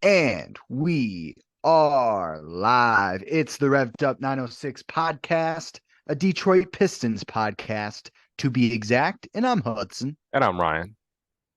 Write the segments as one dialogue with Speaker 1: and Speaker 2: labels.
Speaker 1: And we are live. It's the Revved Up 906 podcast, a Detroit Pistons podcast to be exact. And I'm Hudson.
Speaker 2: And I'm Ryan.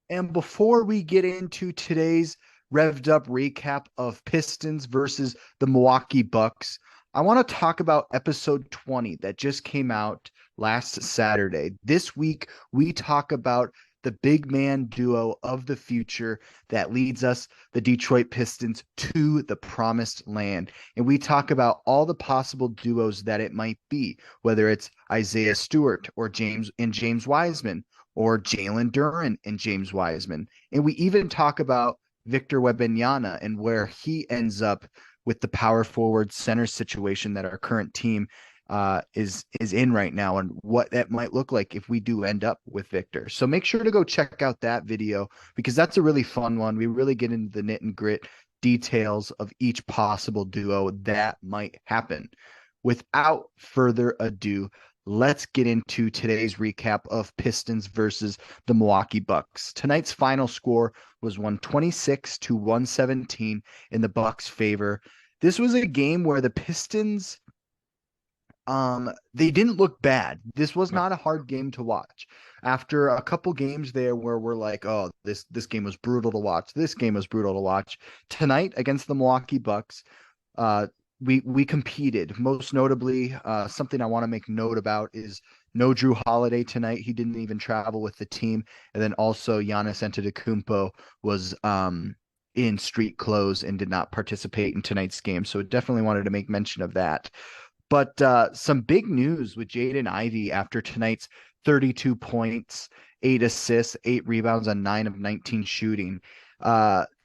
Speaker 1: And before we get into today's Revved Up recap of Pistons versus the Milwaukee Bucks, I want to talk about episode 20 that just came out last Saturday. This week, we talk about the big man duo of the future that leads us, the Detroit Pistons, to the promised land. And we talk about all the possible duos that it might be, whether it's Isaiah Stewart or James Wiseman, or Jalen Duren and James Wiseman. And we even talk about Victor Wembanyama and where he ends up with the power forward center situation that our current team is in right now, and what that might look like if we do end up with Victor. So make sure to go check out that video because that's a really fun one. We really get into the knit and grit details of each possible duo that might happen. Without further ado, let's get into today's recap of Pistons versus the Milwaukee Bucks. Tonight's final score was 126-117 in the Bucks' favor. This was a game where the Pistons they didn't look bad. This was
Speaker 2: No.
Speaker 1: not a hard game to watch. After a couple games there where we're like, oh, this game was brutal to watch. This game was brutal to watch. Tonight against the Milwaukee Bucks, we competed. Most notably, something I want to make note about is no Drew Holiday tonight. He didn't even travel with the team. And then also Giannis Antetokounmpo was in street clothes and did not participate in tonight's game. So definitely wanted to make mention of that. But some big news with Jaden Ivey after tonight's 32 points, 8 assists, 8 rebounds on 9 of 19 shooting.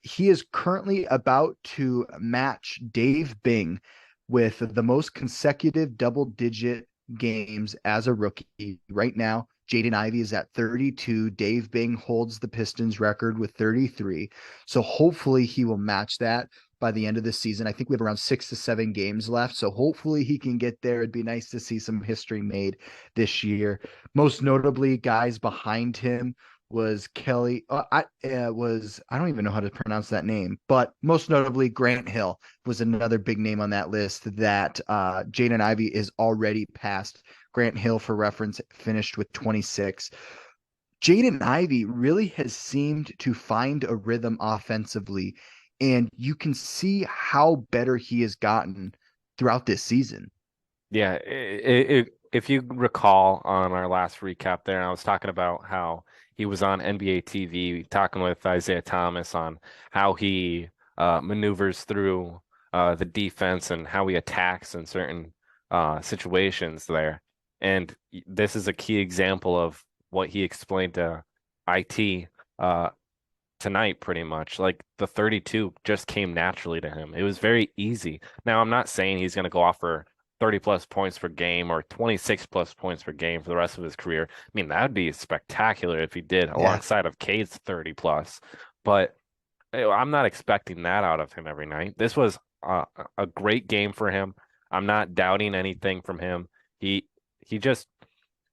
Speaker 1: He is currently about to match Dave Bing with the most consecutive double-digit games as a rookie. Right now, Jaden Ivey is at 32. Dave Bing holds the Pistons record with 33. So hopefully he will match that by the end of the season. I think we have around 6 to 7 games left. So hopefully he can get there. It'd be nice to see some history made this year. Most notably, guys behind him was Kelly. I don't even know how to pronounce that name, but most notably Grant Hill was another big name on that list that Jaden Ivey is already past. Grant Hill, for reference, finished with 26. Jaden Ivey really has seemed to find a rhythm offensively, and you can see how better he has gotten throughout this season.
Speaker 2: Yeah, if you recall on our last recap there, I was talking about how he was on NBA TV talking with Isaiah Thomas on how he maneuvers through the defense and how he attacks in certain situations there. And this is a key example of what he explained to IT tonight, pretty much. Like the 32 just came naturally to him. It was very easy. Now, I'm not saying he's going to go off for 30 plus points per game or 26 plus points per game for the rest of his career. I mean, that would be spectacular if he did
Speaker 1: Yeah,
Speaker 2: alongside of Cade's 30 plus. But I'm not expecting that out of him every night. This was a great game for him. I'm not doubting anything from him. He just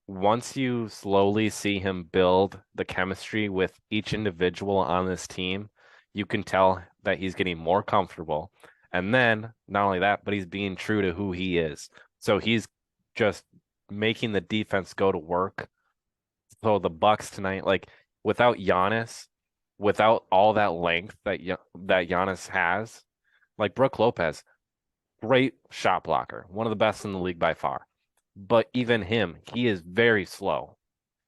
Speaker 2: once you slowly see him build the chemistry with each individual on this team, you can tell that he's getting more comfortable. And then not only that, but he's being true to who he is. So he's just making the defense go to work. So the Bucks tonight, like without Giannis, without all that length that Giannis has, like Brook Lopez, great shot blocker, one of the best in the league by far. But even him, he is very slow.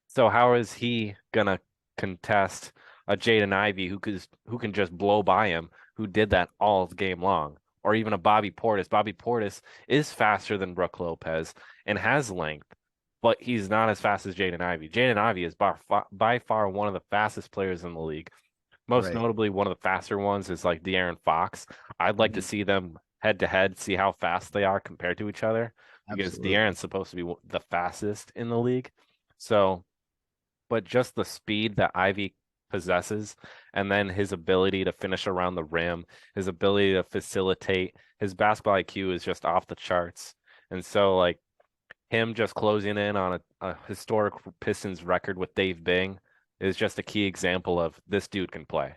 Speaker 2: So how is he gonna contest a Jaden Ivey who can just blow by him, who did that all game long, or even a Bobby Portis? Bobby Portis is faster than Brook Lopez and has length, but he's not as fast as Jaden Ivey. Jaden Ivey is by far one of the fastest players in the league. Most
Speaker 1: right.
Speaker 2: notably, one of the faster ones is like De'Aaron Fox. I'd like to
Speaker 1: Mhm.
Speaker 2: see them head to head, see how fast they are compared to each other, because
Speaker 1: Absolutely.
Speaker 2: De'Aaron's supposed to be the fastest in the league. So, but just the speed that Ivy possesses, and then his ability to finish around the rim, his ability to facilitate, his basketball IQ is just off the charts. And so, like him just closing in on a historic Pistons record with Dave Bing is just a key example of this dude can play.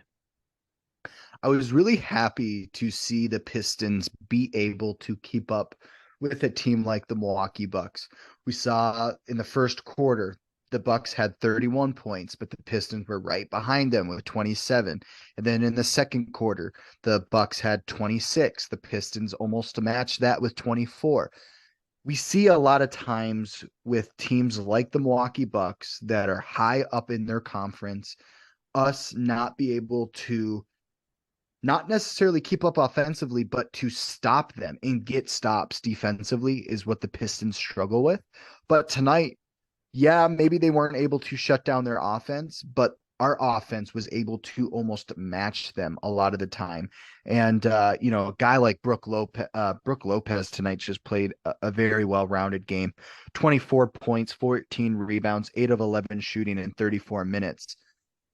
Speaker 1: I was really happy to see the Pistons be able to keep up with a team like the Milwaukee Bucks. We saw in the first quarter, the Bucks had 31 points, but the Pistons were right behind them with 27. And then in the second quarter, the Bucks had 26. The Pistons almost matched that with 24. We see a lot of times with teams like the Milwaukee Bucks that are high up in their conference, us not be able to not necessarily keep up offensively, but to stop them and get stops defensively is what the Pistons struggle with. But tonight, yeah, maybe they weren't able to shut down their offense, but our offense was able to almost match them a lot of the time. And a guy like Brooke Lopez tonight just played a very well-rounded game. 24 points, 14 rebounds, 8 of 11 shooting in 34 minutes.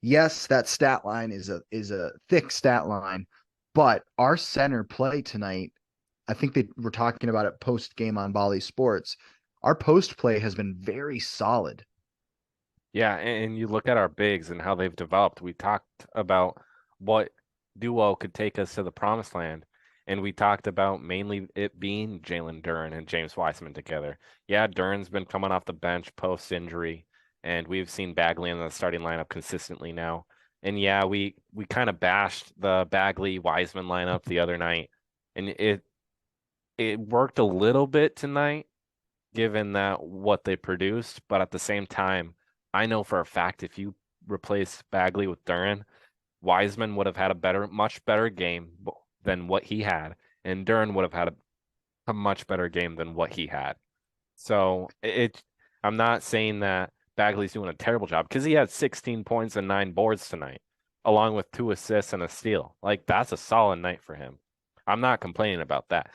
Speaker 1: Yes, that stat line is a thick stat line, but our center play tonight, I think they were talking about it post game on Bally Sports. Our post play has been very solid.
Speaker 2: Yeah, and you look at our bigs and how they've developed. We talked about what duo could take us to the promised land, and we talked about mainly it being Jalen Duren and James Wiseman together. Yeah, Duren's been coming off the bench post injury, and we've seen Bagley in the starting lineup consistently now. And yeah, we kind of bashed the Bagley Wiseman lineup the other night, and it worked a little bit tonight, given that what they produced, but at the same time, I know for a fact if you replace Bagley with Duren, Wiseman would have had much better game than what he had, and Duren would have had a much better game than what he had. So I'm not saying that Bagley's doing a terrible job because he had 16 points and 9 boards tonight, along with 2 assists and a steal. Like, that's a solid night for him. I'm not complaining about that.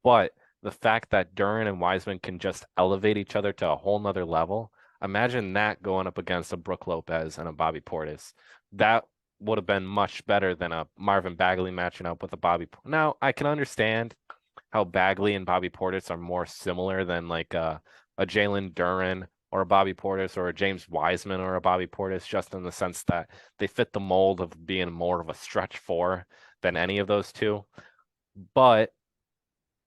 Speaker 2: But the fact that Duren and Wiseman can just elevate each other to a whole nother level, imagine that going up against a Brooke Lopez and a Bobby Portis. That would have been much better than a Marvin Bagley matching up with a Bobby. Now, I can understand how Bagley and Bobby Portis are more similar than like a Jalen Duren or a Bobby Portis or a James Wiseman or a Bobby Portis, just in the sense that they fit the mold of being more of a stretch 4 than any of those two. But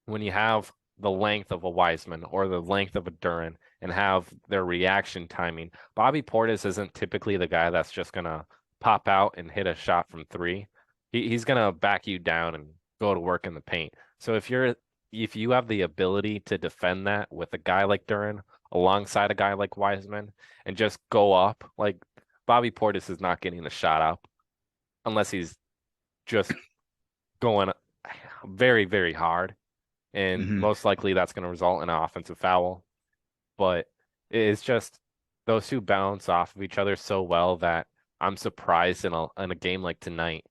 Speaker 2: when you have the length of a Wiseman or the length of a Duren and have their reaction timing, Bobby Portis isn't typically the guy that's just going to pop out and hit a shot from 3. He's going to back you down and go to work in the paint. So if you have the ability to defend that with a guy like Duren alongside a guy like Wiseman and just go up, like Bobby Portis is not getting the shot up unless he's just going very, very hard. And most likely that's going to result in an offensive foul. But it's just those two bounce off of each other so well that I'm surprised in a game like tonight,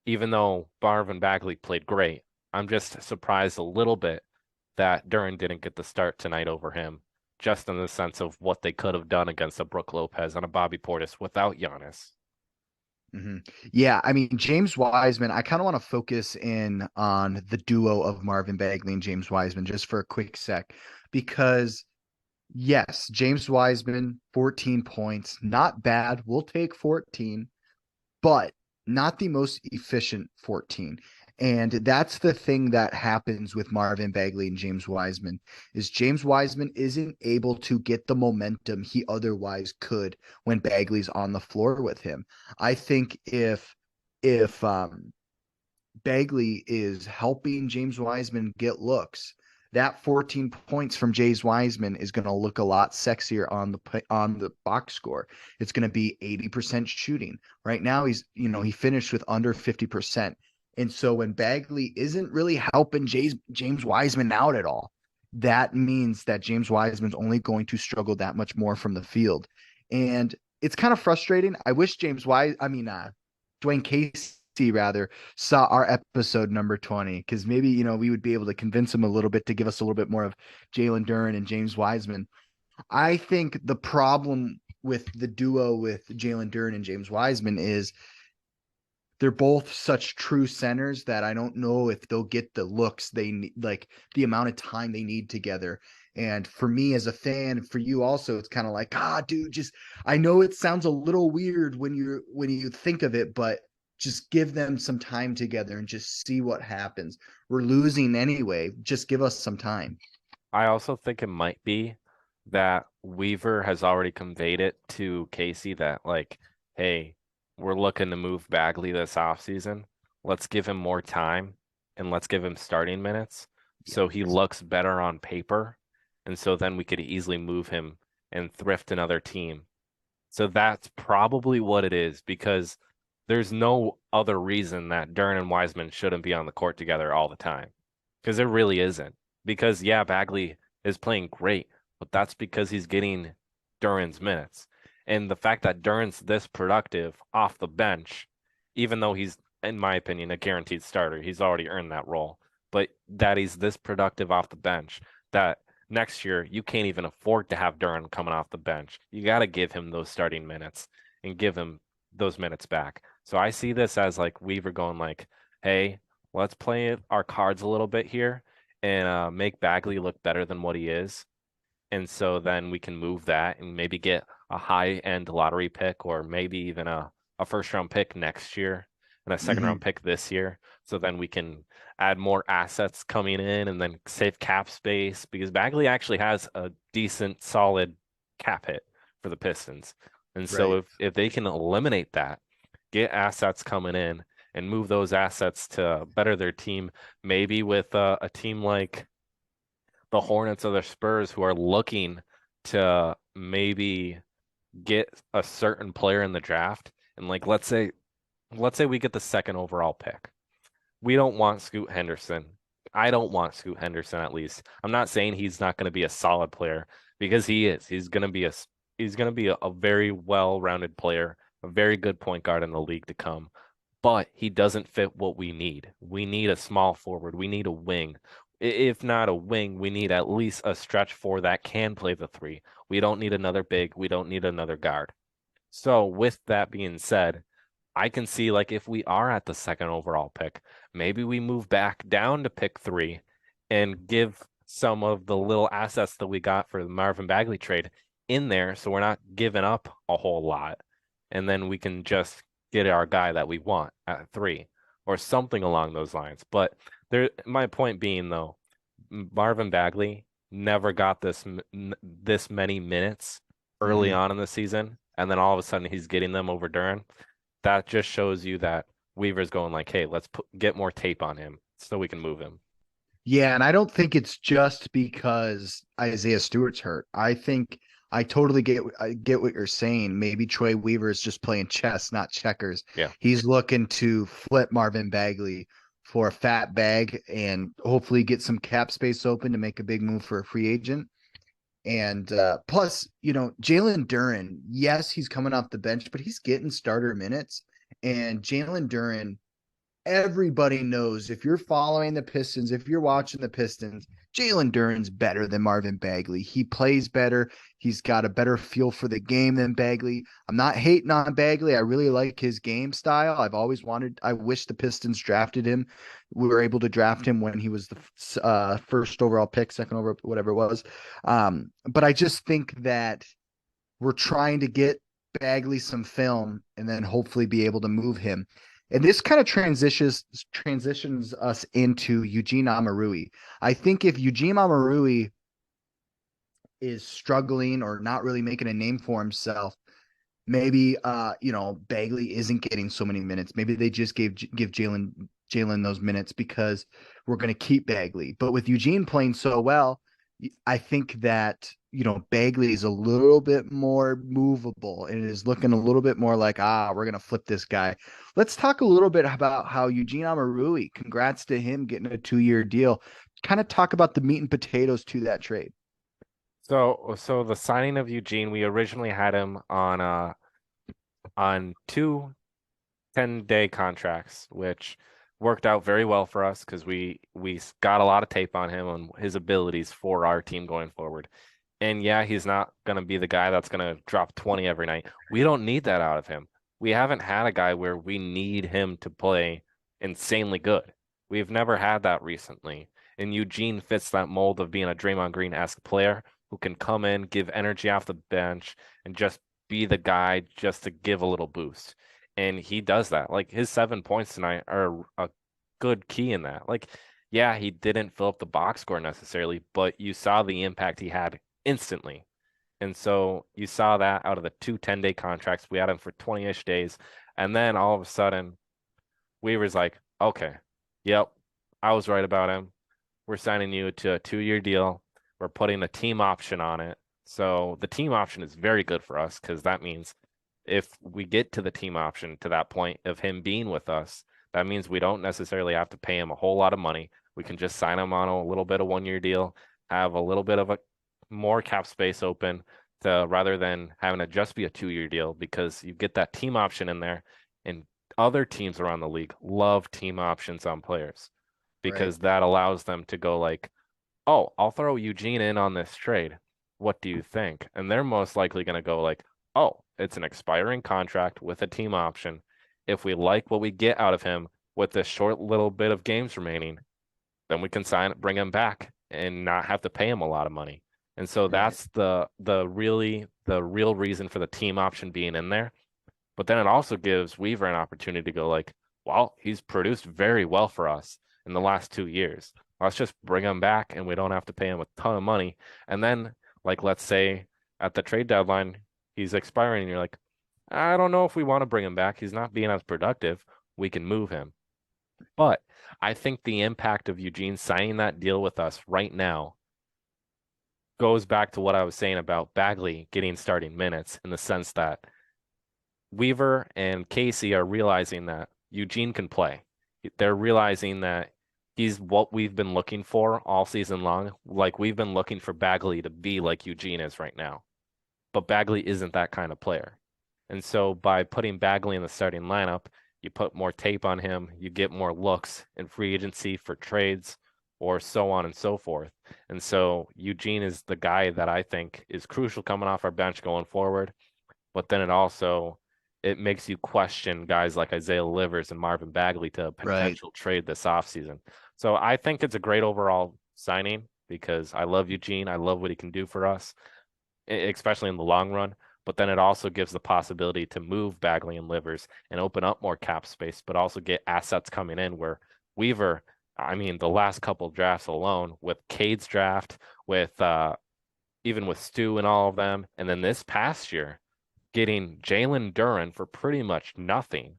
Speaker 2: even though Marvin Bagley played great, I'm just surprised a little bit that Duren didn't get the start tonight over him, just in the sense of what they could have done against a Brooke Lopez and a Bobby Portis without Giannis.
Speaker 1: Yeah, I mean, James Wiseman, I kind of want to focus in on the duo of Marvin Bagley and James Wiseman just for a quick sec, because yes, James Wiseman, 14 points, not bad. We'll take 14, but not the most efficient 14. And that's the thing that happens with Marvin Bagley and James Wiseman is James Wiseman isn't able to get the momentum he otherwise could when Bagley's on the floor with him. I think if Bagley is helping James Wiseman get looks, that 14 points from James Wiseman is going to look a lot sexier on the box score. It's going to be 80% shooting. Right now he finished with under 50%. And so when Bagley isn't really helping James Wiseman out at all, that means that James Wiseman's only going to struggle that much more from the field. And it's kind of frustrating. I wish Dwayne Casey rather saw our episode number 20, because maybe, we would be able to convince him a little bit to give us a little bit more of Jalen Duren and James Wiseman. I think the problem with the duo with Jalen Duren and James Wiseman is they're both such true centers that I don't know if they'll get the looks they need, like the amount of time they need together. And for me as a fan, for you also, it's kind of like, dude, I know it sounds a little weird when you think of it, but just give them some time together and just see what happens. We're losing anyway. Just give us some time.
Speaker 2: I also think it might be that Weaver has already conveyed it to Casey that, like, hey, we're looking to move Bagley this offseason. Let's give him more time and let's give him starting minutes so he looks better on paper. And so then we could easily move him and thrift another team. So that's probably what it is, because there's no other reason that Duren and Wiseman shouldn't be on the court together all the time. Because there really isn't. Because, yeah, Bagley is playing great, but that's because he's getting Duren's minutes. And the fact that Duren's this productive off the bench, even though he's, in my opinion, a guaranteed starter, he's already earned that role, but that he's this productive off the bench, that next year you can't even afford to have Duren coming off the bench. You got to give him those starting minutes and give him those minutes back. So I see this as like Weaver going like, hey, let's play our cards a little bit here and make Bagley look better than what he is. And so then we can move that and maybe get a high-end lottery pick, or maybe even a first-round pick next year and a second-round pick this year. So then we can add more assets coming in and then save cap space, because Bagley actually has a decent, solid cap hit for the Pistons. And so if they can eliminate that, get assets coming in, and move those assets to better their team, maybe with a team like the Hornets or the Spurs, who are looking to maybe get a certain player in the draft. And like, let's say we get the second overall pick. We don't want Scoot Henderson. I don't want Scoot Henderson, at least. I'm not saying he's not going to be a solid player, because he is. He's going to be a very well-rounded player, a very good point guard in the league to come. But he doesn't fit what we need. We need a small forward. We need a wing. If not a wing, we need at least a stretch four that can play the three. We don't need another big. We don't need another guard. So with that being said, I can see, like, if we are at the second overall pick, maybe we move back down to pick 3 and give some of the little assets that we got for the Marvin Bagley trade in there, so we're not giving up a whole lot. And then we can just get our guy that we want at 3 or something along those lines. But my point being, though, Marvin Bagley never got this many minutes early on in the season, and then all of a sudden he's getting them over Duren. That just shows you that Weaver's going like, hey, let's get more tape on him so we can move him.
Speaker 1: Yeah, and I don't think it's just because Isaiah Stewart's hurt. I think I totally get what you're saying. Maybe Troy Weaver is just playing chess, not checkers.
Speaker 2: Yeah.
Speaker 1: He's looking to flip Marvin Bagley for a fat bag and hopefully get some cap space open to make a big move for a free agent. And plus, Jalen Duren, yes, he's coming off the bench, but he's getting starter minutes. And Jalen Duren, everybody knows, if you're following the Pistons, if you're watching the Pistons, Jalen Duren's better than Marvin Bagley. He plays better. He's got a better feel for the game than Bagley. I'm not hating on Bagley. I really like his game style. I wish the Pistons drafted him. We were able to draft him when he was the first overall pick, second over, whatever it was. But I just think that we're trying to get Bagley some film and then hopefully be able to move him. And this kind of transitions us into Eugene Omoruyi. I think if Eugene Omoruyi is struggling or not really making a name for himself, maybe Bagley isn't getting so many minutes. Maybe they just give Jalen those minutes because we're going to keep Bagley. But with Eugene playing so well, I think that Bagley is a little bit more movable and it is looking a little bit more like, we're going to flip this guy. Let's talk a little bit about how Eugene Omoruyi, congrats to him getting a 2-year deal. Kind of talk about the meat and potatoes to that trade.
Speaker 2: So the signing of Eugene, we originally had him on 2 10-day contracts, which worked out very well for us because we got a lot of tape on him and his abilities for our team going forward. And yeah, he's not going to be the guy that's going to drop 20 every night. We don't need that out of him. We haven't had a guy where we need him to play insanely good. We've never had that recently. And Eugene fits that mold of being a Draymond Green-esque player who can come in, give energy off the bench, and just be the guy just to give a little boost. And he does that. Like his 7 points tonight are a good key in that. Like, yeah, he didn't fill up the box score necessarily, but you saw the impact he had instantly. And so you saw that out of the 2 10-day contracts. We had him for 20-ish days. And then all of a sudden, Weaver's like, okay, yep, I was right about him. We're signing you to a 2-year deal. We're putting a team option on it. So the team option is very good for us because that means if we get to the team option to that point of him being with us, that means we don't necessarily have to pay him a whole lot of money. We can just sign him on a little bit of 1-year deal, have a little bit of a more cap space open to rather than having to just be a 2-year deal because you get that team option in there and other teams around the league love team options on players
Speaker 1: Right.
Speaker 2: because that allows them to go like, oh, I'll throw Eugene in on this trade. What do you think? And they're most likely going to go like, oh, it's an expiring contract with a team option. If we like what we get out of him with this short little bit of games remaining, then we can bring him back and not have to pay him a lot of money. And so
Speaker 1: Right.
Speaker 2: that's the real reason for the team option being in there. But then it also gives Weaver an opportunity to go like, well, he's produced very well for us in the last 2 years. Let's just bring him back and we don't have to pay him a ton of money. And then, like, let's say at the trade deadline, he's expiring and you're like, I don't know if we want to bring him back. He's not being as productive. We can move him. But I think the impact of Eugene signing that deal with us right now goes back to what I was saying about Bagley getting starting minutes in the sense that Weaver and Casey are realizing that Eugene can play. They're realizing that he's what we've been looking for all season long. Like we've been looking for Bagley to be like Eugene is right now. But Bagley isn't that kind of player. And so by putting Bagley in the starting lineup, you put more tape on him, you get more looks in free agency for trades or so on and so forth. And so Eugene is the guy that I think is crucial coming off our bench going forward. But then it makes you question guys like Isaiah Livers and Marvin Bagley to a
Speaker 1: Right.
Speaker 2: potential trade this offseason. So I think it's a great overall signing because I love Eugene. I love what he can do for us, especially in the long run. But then it also gives the possibility to move Bagley and Livers and open up more cap space, but also get assets coming in where Weaver, I mean, the last couple of drafts alone with Cade's draft, with even with Stu and all of them, and then this past year, getting Jalen Duren for pretty much nothing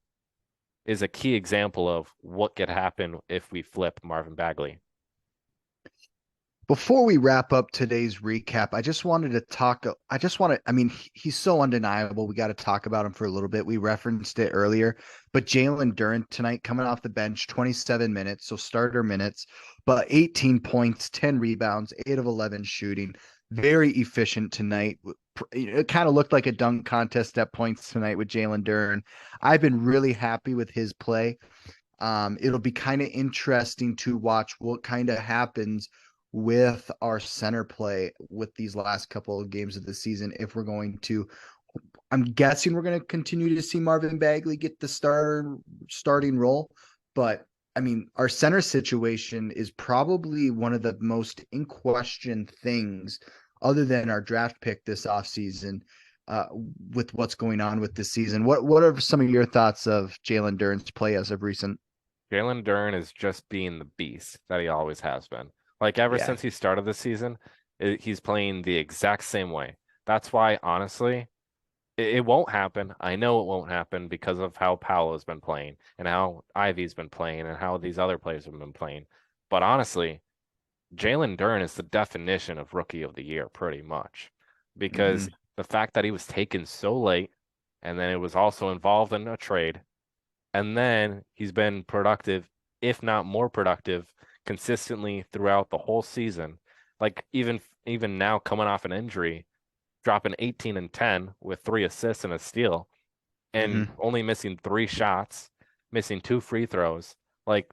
Speaker 2: is a key example of what could happen if we flip Marvin Bagley.
Speaker 1: Before we wrap up today's recap, I just wanted to talk. I mean, he's so undeniable. We got to talk about him for a little bit. We referenced it earlier, but Jalen Duren tonight coming off the bench, 27 minutes, so starter minutes, but 18 points, 10 rebounds, 8 of 11 shooting. Very efficient tonight. It kind of looked like a dunk contest at points tonight with Jalen Duren. I've been really happy with his play. It'll be kind of interesting to watch what kind of happens with our center play with these last couple of games of the season. If we're going to, I'm guessing we're going to continue to see Marvin Bagley get the starting role, but I mean, our center situation is probably one of the most in question things other than our draft pick this offseason uh, with what's going on with this season. What are some of your thoughts of Jalen Duren's play as of recent?
Speaker 2: Jalen Duren is just being the beast that he always has been. Like ever
Speaker 1: Yeah.
Speaker 2: since he started the season, he's playing the exact same way. That's why, honestly, it won't happen. I know it won't happen because of how Paolo's been playing and how Ivy's been playing and how these other players have been playing. But honestly, Jalen Duren is the definition of rookie of the year, pretty much, because
Speaker 1: Mhm.
Speaker 2: the fact that he was taken so late and then it was also involved in a trade, and then he's been productive, if not more productive, consistently throughout the whole season. Like even now coming off an injury, dropping 18 and 10 with 3 assists and a steal and
Speaker 1: Mhm.
Speaker 2: only missing 3 shots, missing 2 free throws. Like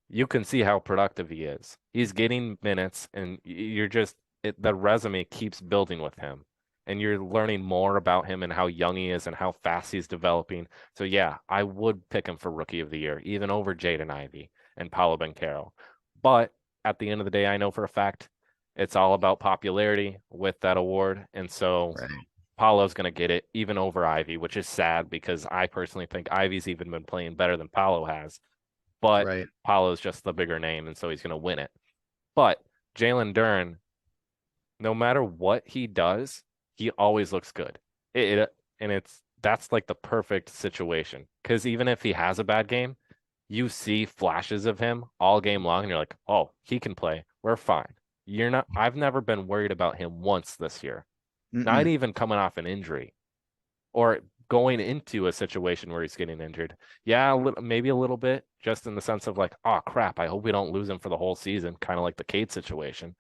Speaker 2: you can see how productive he is. He's getting minutes, and the resume keeps building with him. And you're learning more about him and how young he is and how fast he's developing. So yeah, I would pick him for Rookie of the Year, even over Jaden Ivey and Paolo Banchero. But at the end of the day, I know for a fact it's all about popularity with that award. And so
Speaker 1: Right.
Speaker 2: Paolo's going to get it even over Ivy, which is sad because I personally think Ivy's even been playing better than Paolo has. But
Speaker 1: Right.
Speaker 2: Paolo's just the bigger name, and so he's going to win it. But Jalen Duren, no matter what he does, he always looks good. And that's like the perfect situation because even if he has a bad game, you see flashes of him all game long, and you're like, oh, he can play. We're fine. You're not. I've never been worried about him once this year. Not
Speaker 1: Mm-mm.
Speaker 2: even coming off an injury or going into a situation where he's getting injured. Yeah, maybe a little bit, just in the sense of like, oh crap, I hope we don't lose him for the whole season, kind of like the Cade situation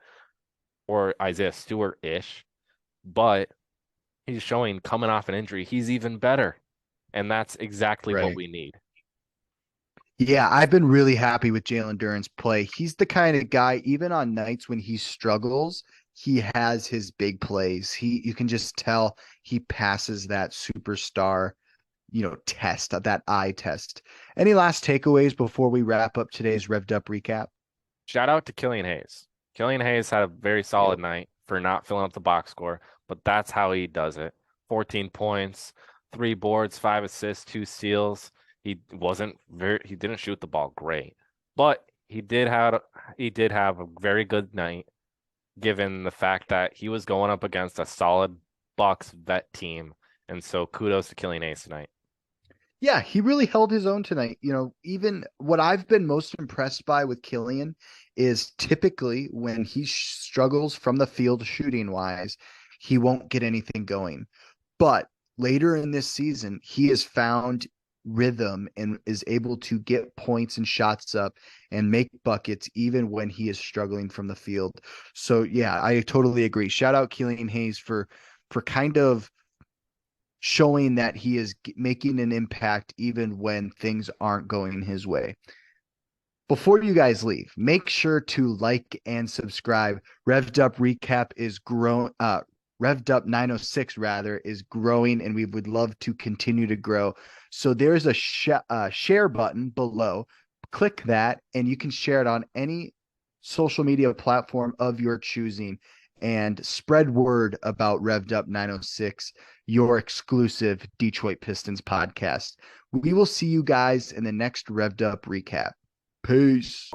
Speaker 2: or Isaiah Stewart-ish. But he's showing coming off an injury, he's even better. And that's exactly what
Speaker 1: Right.
Speaker 2: we need.
Speaker 1: Yeah, I've been really happy with Jalen Duren's play. He's the kind of guy, even on nights when he struggles, he has his big plays. You can just tell he passes that superstar, test, that eye test. Any last takeaways before we wrap up today's Revved Up recap?
Speaker 2: Shout out to Killian Hayes. Killian Hayes had a very solid night for not filling up the box score, but that's how he does it. 14 points, 3 boards, 5 assists, 2 steals. He didn't shoot the ball great, but he did have a very good night given the fact that he was going up against a solid Bucks vet team. And so kudos to Killian Hayes tonight.
Speaker 1: Yeah, he really held his own tonight. Even what I've been most impressed by with Killian is typically when he struggles from the field shooting wise, he won't get anything going. But later in this season, he has found rhythm and is able to get points and shots up and make buckets even when he is struggling from the field. So yeah, I totally agree. Shout out Killian Hayes for kind of showing that he is making an impact even when things aren't going his way. Before you guys leave, make sure to like and subscribe. Revved Up Recap is Revved Up 906 rather is growing, and we would love to continue to grow. So there's a share button below. Click that, and you can share it on any social media platform of your choosing and spread word about Revved Up 906, your exclusive Detroit Pistons podcast. We will see you guys in the next Revved Up recap. Peace.